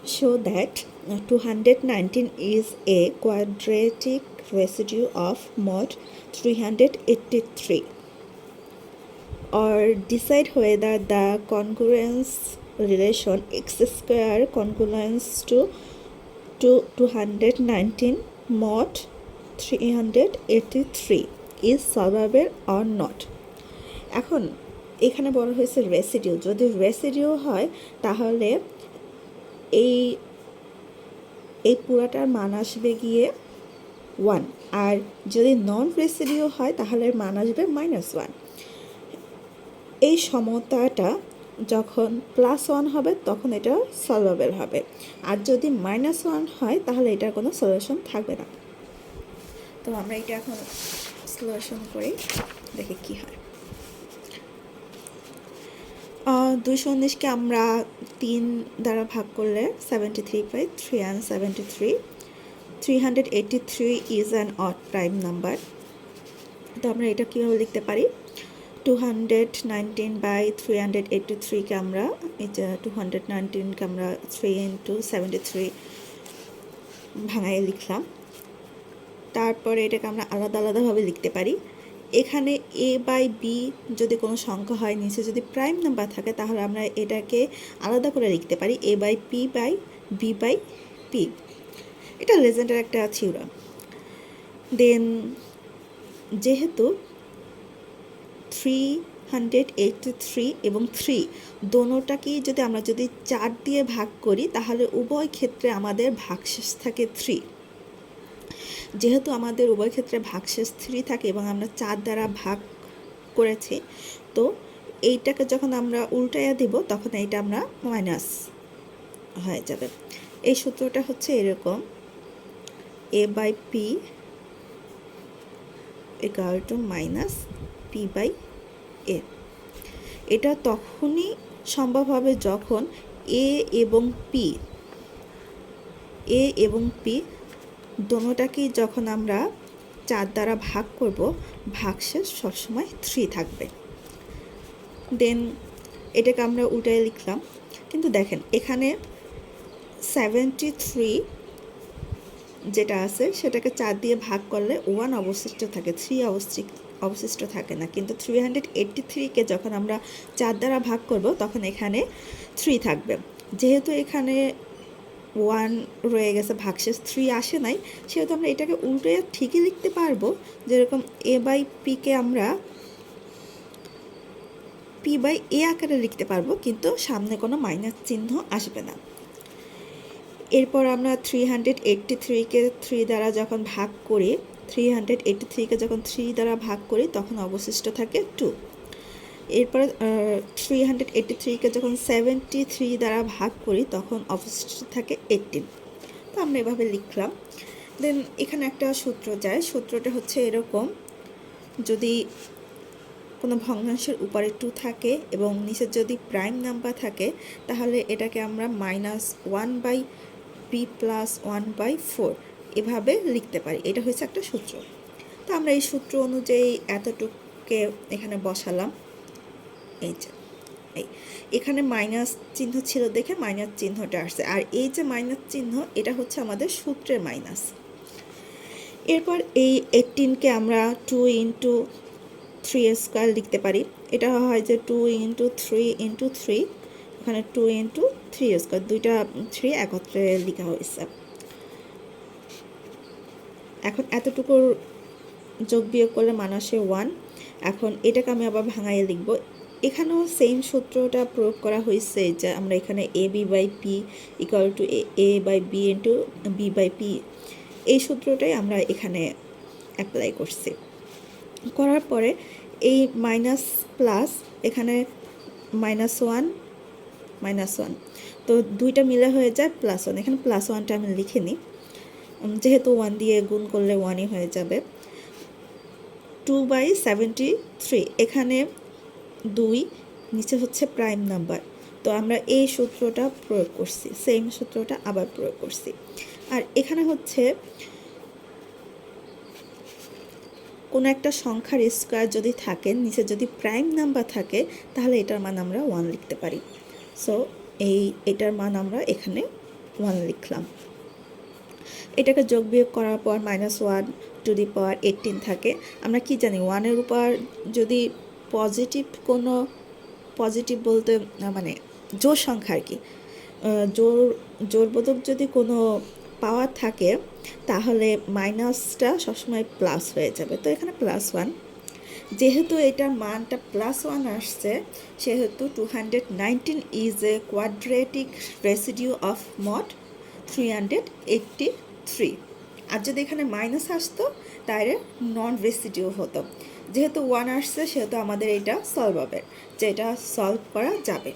show that 219 is a quadratic residue of mod 383, or decide whether the congruence relation x square congruence to 219 mod 383 is solvable or not. এখন এখানে বলা হয়েছে residue, যদি residue হয় তাহলে এই এই পুরাটার মান আসবে গিয়ে 1, আর যদি নন রেসিডিউ হয় তাহলে মান আসবে -1। এই সমতাটা যখন +1 হবে তখন এটা সলভেবল হবে, আর যদি -1 হয় তাহলে এটার কোনো সলিউশন থাকবে না। তো আমরা এটা এখন সলিউশন করি, দেখি কি হয়। 219কে আমরা 3 দ্বারা ভাগ করলে 73 পাই, 3 and 73। 383 is an odd prime number। তো আমরা এটা কীভাবে লিখতে পারি, 219/383কে আমরা এই যে 219কে আমরা 3 into 73 ভাঙায় লিখলাম। তারপরে এটাকে আমরা আলাদা আলাদাভাবে লিখতে পারি। এখানে a/b যদি কোনো সংখ্যা হয়, নিচে যদি প্রাইম নাম্বার থাকে, তাহলে আমরা এটাকে আলাদা করে লিখতে পারি a/p/b/p। এটা লেজেন্ডের একটা থিওরাম। দেন যেহেতু 383 এবং 3 দোনোটাকেই যদি আমরা 4 দিয়ে ভাগ করি তাহলে উভয় ক্ষেত্রে আমাদের ভাগশেষ থাকে 3। যেহেতু আমাদের উভয় ক্ষেত্রে ভাগশেষ 3 থাকে এবং আমরা 4 দ্বারা ভাগ করেছি, তো এইটাকে যখন আমরা উল্টাইয়া দিব তখন এইটা আমরা মাইনাস হয়ে যাবে। এই সূত্রটা হচ্ছে এরকম, a/p equal to -p/a। এটা তখনই সম্ভব হবে যখন a এবং p দোনোটাকেই যখন আমরা 4 দ্বারা ভাগ করব, ভাগশেষ সবসময় 3 থাকবে। দেন এটাকে আমরা উল্টায় লিখলাম, কিন্তু দেখেন এখানে 73 যেটা আছে সেটাকে 4 দিয়ে ভাগ করলে 1 অবশিষ্ট থাকে, 3 অবশিষ্ট থাকে না। কিন্তু 383কে যখন আমরা 4 দ্বারা ভাগ করব তখন এখানে 3 থাকবে। যেহেতু এখানে 1 রয়ে গেছে, ভাগশেষ 3 আসে নাই, সেহেতু আমরা এটাকে উল্টে ঠিকই লিখতে পারবো। যেরকম a/p-কে আমরা p/a আকারে লিখতে পারবো, কিন্তু সামনে কোনো মাইনাস চিহ্ন আসবে না। এরপর আমরা 383কে 3 দ্বারা যখন ভাগ করি, 383কে যখন 3 দ্বারা ভাগ করি তখন অবশিষ্ট থাকে 2। এরপর 383কে যখন 73 দ্বারা ভাগ করি তখন অবশিষ্ট থাকে 18। তো আমরা এভাবে লিখলাম। দেন এখানে একটা সূত্র যায়, সূত্রটা হচ্ছে এরকম, যদি কোনো ভগ্নাংশের উপরে 2 থাকে এবং নিচে যদি প্রাইম নাম্বার থাকে তাহলে এটাকে আমরা -1/p + 1/4 এভাবে লিখতে পারি। এটা হচ্ছে একটা সূত্র। তো আমরা এই সূত্র অনুযায়ী এতটুকুকে এখানে বসালাম। এই যে এখানে মাইনাস চিহ্ন ছিল দেখে মাইনাস চিহ্নটা আসছে, আর এই যে মাইনাস চিহ্ন এটা হচ্ছে আমাদের সূত্রের মাইনাস। এরপর এই 18কে আমরা 2 into 3² লিখতে পারি। এটা হয় যে 2 into 3 into 3, এখানে 2 into 3², দুইটা 3 একত্রে লেখা হয়েছে। এখন এতটুকুর যোগ বিয়োগ করলে মান আসে 1। এখন এটাকে আমি আবার ভাঙাইয়ে লিখব। এখানেও সেম সূত্রটা প্রয়োগ করা হয়েছে, যে আমরা এখানে ab/p = a/b into b/p, এই সূত্রটাই আমরা এখানে অ্যাপ্লাই করছি। করার পরে এই মাইনাস প্লাস এখানে -1 -1, তো দুইটা মিলে হয়ে যায় +1। এখানে +1টা আমি লিখে নিই, যেহেতু 1 দিয়ে গুণ করলে 1ই হয়ে যাবে। 2/73, এখানে 2 নিচে হচ্ছে প্রাইম নাম্বার, তো আমরা এই সূত্রটা প্রয়োগ করছি, সেম সূত্রটা আবার প্রয়োগ করছি। আর এখানে হচ্ছে কোনো একটা সংখ্যার স্কোয়ার যদি থাকে, নিচে যদি প্রাইম নাম্বার থাকে তাহলে এটার মান আমরা 1 লিখতে পারি। সো এটার মান আমরা এখানে 1 লিখলাম। এটাকে যোগ বিয়োগ করার পর -1 থাকে। আমরা কি জানি 1-এর উপর যদি পজিটিভ বলতে মানে জোড় সংখ্যা আর কি, জোড়বোধক যদি কোনো পাওয়ার থাকে তাহলে মাইনাসটা সবসময় প্লাস হয়ে যাবে। তো এখানে +1, যেহেতু এটার মানটা +1 আসছে সেহেতু 219 is a quadratic residue of mod 383। আর যদি এখানে মাইনাস আসতো তাহলে নন রেসিডিউ হতো। যেহেতু 1 আসছে সেহেতু আমাদের এটা সলভেবল, যেটা সলভ করা যাবে।